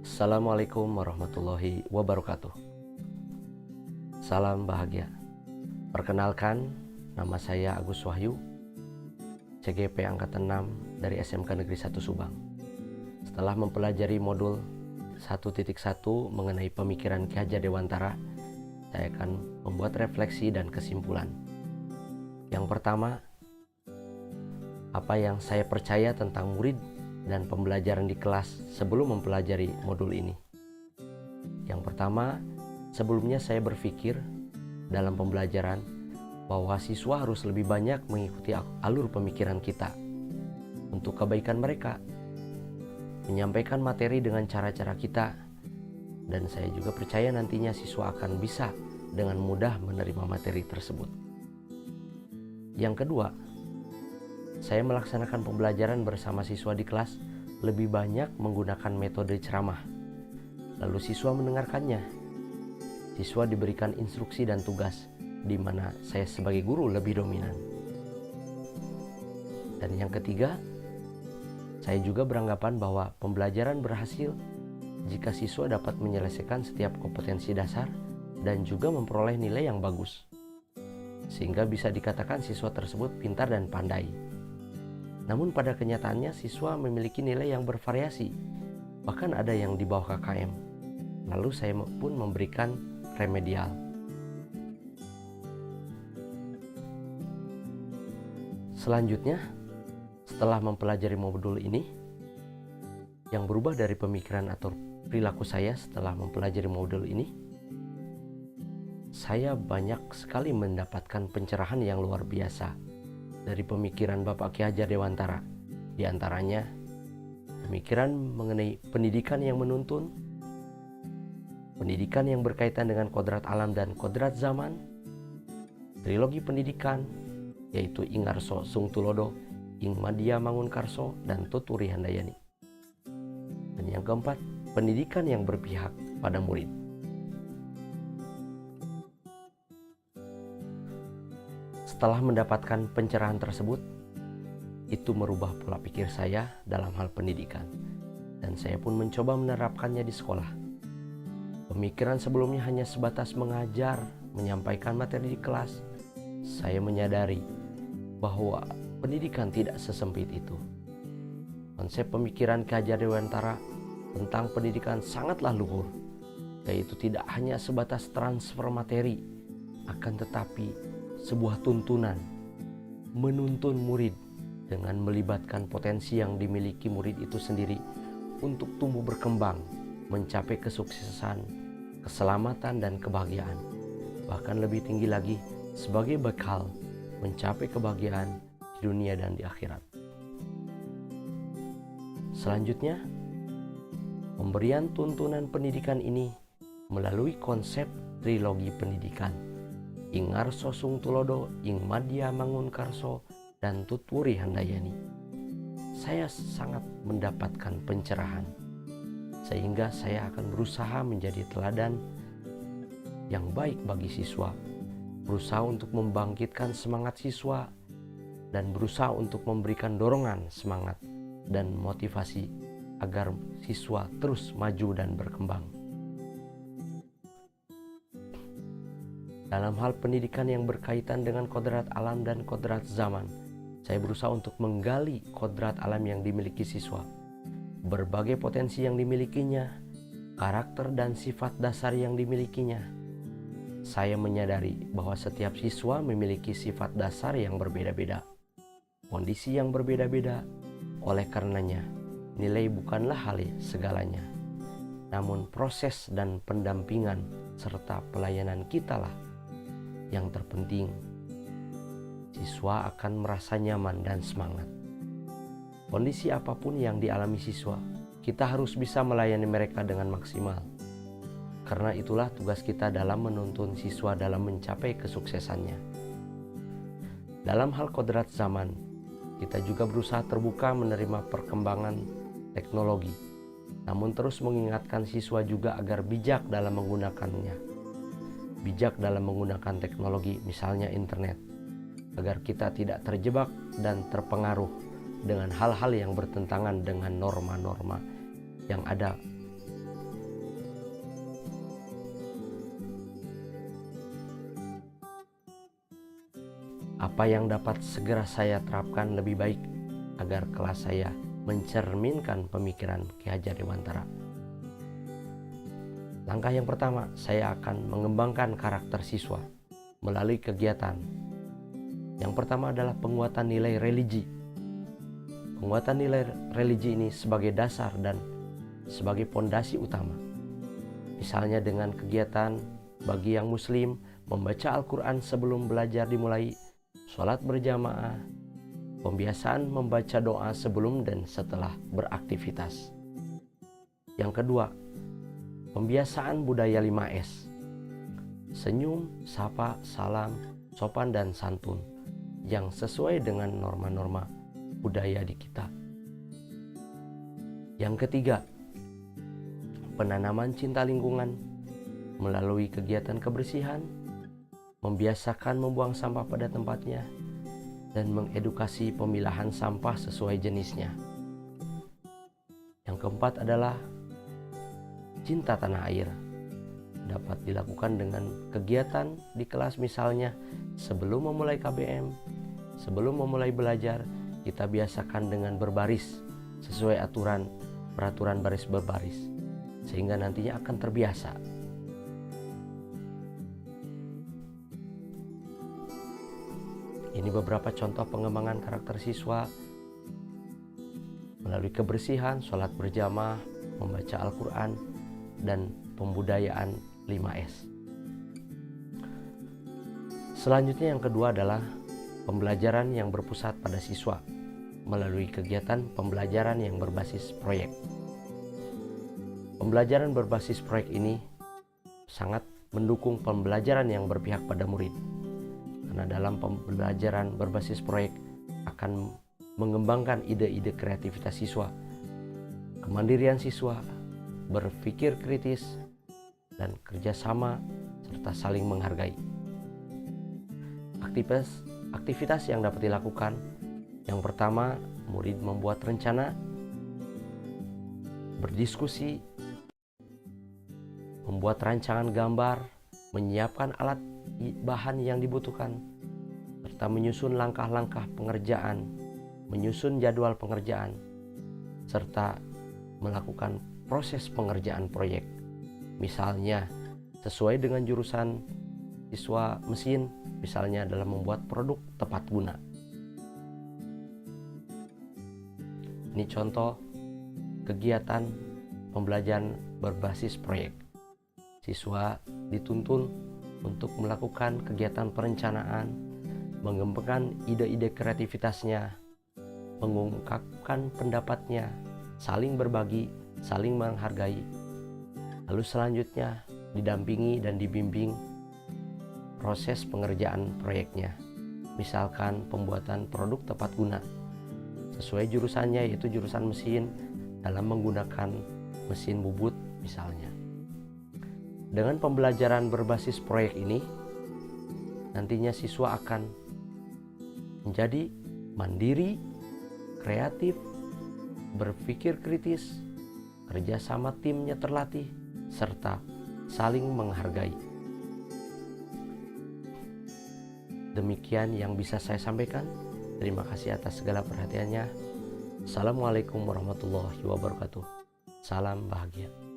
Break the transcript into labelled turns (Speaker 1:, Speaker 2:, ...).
Speaker 1: Assalamualaikum warahmatullahi wabarakatuh. Salam bahagia. Perkenalkan, nama saya Agus Wahyu, CGP Angkatan 6 dari SMK Negeri 1 Subang. Setelah mempelajari modul 1.1 mengenai pemikiran Ki Hajar Dewantara, saya akan membuat refleksi dan kesimpulan. Yang pertama, apa yang saya percaya tentang murid dan pembelajaran di kelas sebelum mempelajari modul ini. Yang pertama, sebelumnya saya berpikir dalam pembelajaran bahwa siswa harus lebih banyak mengikuti alur pemikiran kita untuk kebaikan mereka, menyampaikan materi dengan cara-cara kita, dan saya juga percaya nantinya siswa akan bisa dengan mudah menerima materi tersebut. Yang kedua, saya melaksanakan pembelajaran bersama siswa di kelas lebih banyak menggunakan metode ceramah. Lalu siswa mendengarkannya. Siswa diberikan instruksi dan tugas, di mana saya sebagai guru lebih dominan. Dan yang ketiga, saya juga beranggapan bahwa pembelajaran berhasil jika siswa dapat menyelesaikan setiap kompetensi dasar dan juga memperoleh nilai yang bagus, sehingga bisa dikatakan siswa tersebut pintar dan pandai. Namun pada kenyataannya siswa memiliki nilai yang bervariasi, bahkan ada yang di bawah KKM. Lalu saya pun memberikan remedial. Selanjutnya, setelah mempelajari modul ini, yang berubah dari pemikiran atau perilaku saya setelah mempelajari modul ini, saya banyak sekali mendapatkan pencerahan yang luar biasa dari pemikiran Bapak Ki Hajar Dewantara. Di antaranya, pemikiran mengenai pendidikan yang menuntun, pendidikan yang berkaitan dengan kodrat alam dan kodrat zaman, trilogi pendidikan, yaitu Ingarso Sung Tulodo, Ing Madya Mangunkarso, dan Tuturi Handayani. Dan yang keempat, pendidikan yang berpihak pada murid. Setelah mendapatkan pencerahan tersebut, itu merubah pola pikir saya dalam hal pendidikan, dan saya pun mencoba menerapkannya di sekolah. Pemikiran sebelumnya hanya sebatas mengajar, menyampaikan materi di kelas. Saya menyadari bahwa pendidikan tidak sesempit itu. Konsep pemikiran Ki Hajar Dewantara tentang pendidikan sangatlah luhur, yaitu tidak hanya sebatas transfer materi, akan tetapi sebuah tuntunan, menuntun murid dengan melibatkan potensi yang dimiliki murid itu sendiri untuk tumbuh berkembang, mencapai kesuksesan, keselamatan, dan kebahagiaan. Bahkan lebih tinggi lagi, sebagai bekal mencapai kebahagiaan di dunia dan di akhirat. Selanjutnya, pemberian tuntunan pendidikan ini melalui konsep trilogi pendidikan, Ingarso Sung Tulodo, Ing Madya Mangunkarso, dan Tuturi Handayani. Saya sangat mendapatkan pencerahan, sehingga saya akan berusaha menjadi teladan yang baik bagi siswa, berusaha untuk membangkitkan semangat siswa, dan berusaha untuk memberikan dorongan semangat dan motivasi agar siswa terus maju dan berkembang. Dalam hal pendidikan yang berkaitan dengan kodrat alam dan kodrat zaman, saya berusaha untuk menggali kodrat alam yang dimiliki siswa, berbagai potensi yang dimilikinya, karakter dan sifat dasar yang dimilikinya. Saya menyadari bahwa setiap siswa memiliki sifat dasar yang berbeda-beda, kondisi yang berbeda-beda. Oleh karenanya, nilai bukanlah hal segalanya, namun proses dan pendampingan serta pelayanan kitalah yang terpenting. Siswa akan merasa nyaman dan semangat. Kondisi apapun yang dialami siswa, kita harus bisa melayani mereka dengan maksimal. Karena itulah tugas kita dalam menuntun siswa dalam mencapai kesuksesannya. Dalam hal kodrat zaman, kita juga berusaha terbuka menerima perkembangan teknologi, namun terus mengingatkan siswa juga agar bijak dalam menggunakannya. Bijak dalam menggunakan teknologi, misalnya internet, agar kita tidak terjebak dan terpengaruh dengan hal-hal yang bertentangan dengan norma-norma yang ada Apa yang dapat segera saya terapkan lebih baik agar kelas saya mencerminkan pemikiran Ki Hajar Dewantara? Langkah yang pertama, saya akan mengembangkan karakter siswa melalui kegiatan. Yang pertama adalah penguatan nilai religi. Penguatan nilai religi ini sebagai dasar dan sebagai pondasi utama. Misalnya dengan kegiatan bagi yang muslim membaca Al-Quran sebelum belajar dimulai, sholat berjamaah, pembiasaan membaca doa sebelum dan setelah beraktivitas. Yang kedua, pembiasaan budaya 5S. Senyum, sapa, salam, sopan dan santun yang sesuai dengan norma-norma budaya di kita. Yang ketiga, penanaman cinta lingkungan melalui kegiatan kebersihan, membiasakan membuang sampah pada tempatnya, dan mengedukasi pemilahan sampah sesuai jenisnya. Yang keempat adalah cinta tanah air. Dapat dilakukan dengan kegiatan di kelas, misalnya sebelum memulai KBM, sebelum memulai belajar, kita biasakan dengan berbaris sesuai peraturan baris berbaris, sehingga nantinya akan terbiasa. Ini beberapa contoh pengembangan karakter siswa melalui kebersihan, sholat berjamaah, membaca Al-Quran, dan pembudayaan 5S. Selanjutnya yang kedua adalah pembelajaran yang berpusat pada siswa melalui kegiatan pembelajaran yang berbasis proyek. Pembelajaran berbasis proyek ini sangat mendukung pembelajaran yang berpihak pada murid. Karena dalam pembelajaran berbasis proyek akan mengembangkan ide-ide kreativitas siswa, kemandirian siswa, berpikir kritis, dan kerjasama serta saling menghargai. Aktivitas yang dapat dilakukan, yang pertama, murid membuat rencana, berdiskusi, membuat rancangan gambar, menyiapkan alat bahan yang dibutuhkan, serta menyusun langkah-langkah pengerjaan, menyusun jadwal pengerjaan, serta melakukan proses pengerjaan proyek. Misalnya, sesuai dengan jurusan siswa mesin, misalnya dalam membuat produk tepat guna. Ini contoh kegiatan pembelajaran berbasis proyek. Siswa dituntun untuk melakukan kegiatan perencanaan, mengembangkan ide-ide kreativitasnya, mengungkapkan pendapatnya, saling berbagi, saling menghargai. Lalu selanjutnya didampingi dan dibimbing proses pengerjaan proyeknya. Misalkan pembuatan produk tepat guna sesuai jurusannya, yaitu jurusan mesin, dalam menggunakan mesin bubut misalnya. Dengan pembelajaran berbasis proyek ini, nantinya siswa akan menjadi mandiri, kreatif, berpikir kritis, kerjasama timnya terlatih, serta saling menghargai. Demikian yang bisa saya sampaikan. Terima kasih atas segala perhatiannya. Assalamualaikum warahmatullahi wabarakatuh. Salam bahagia.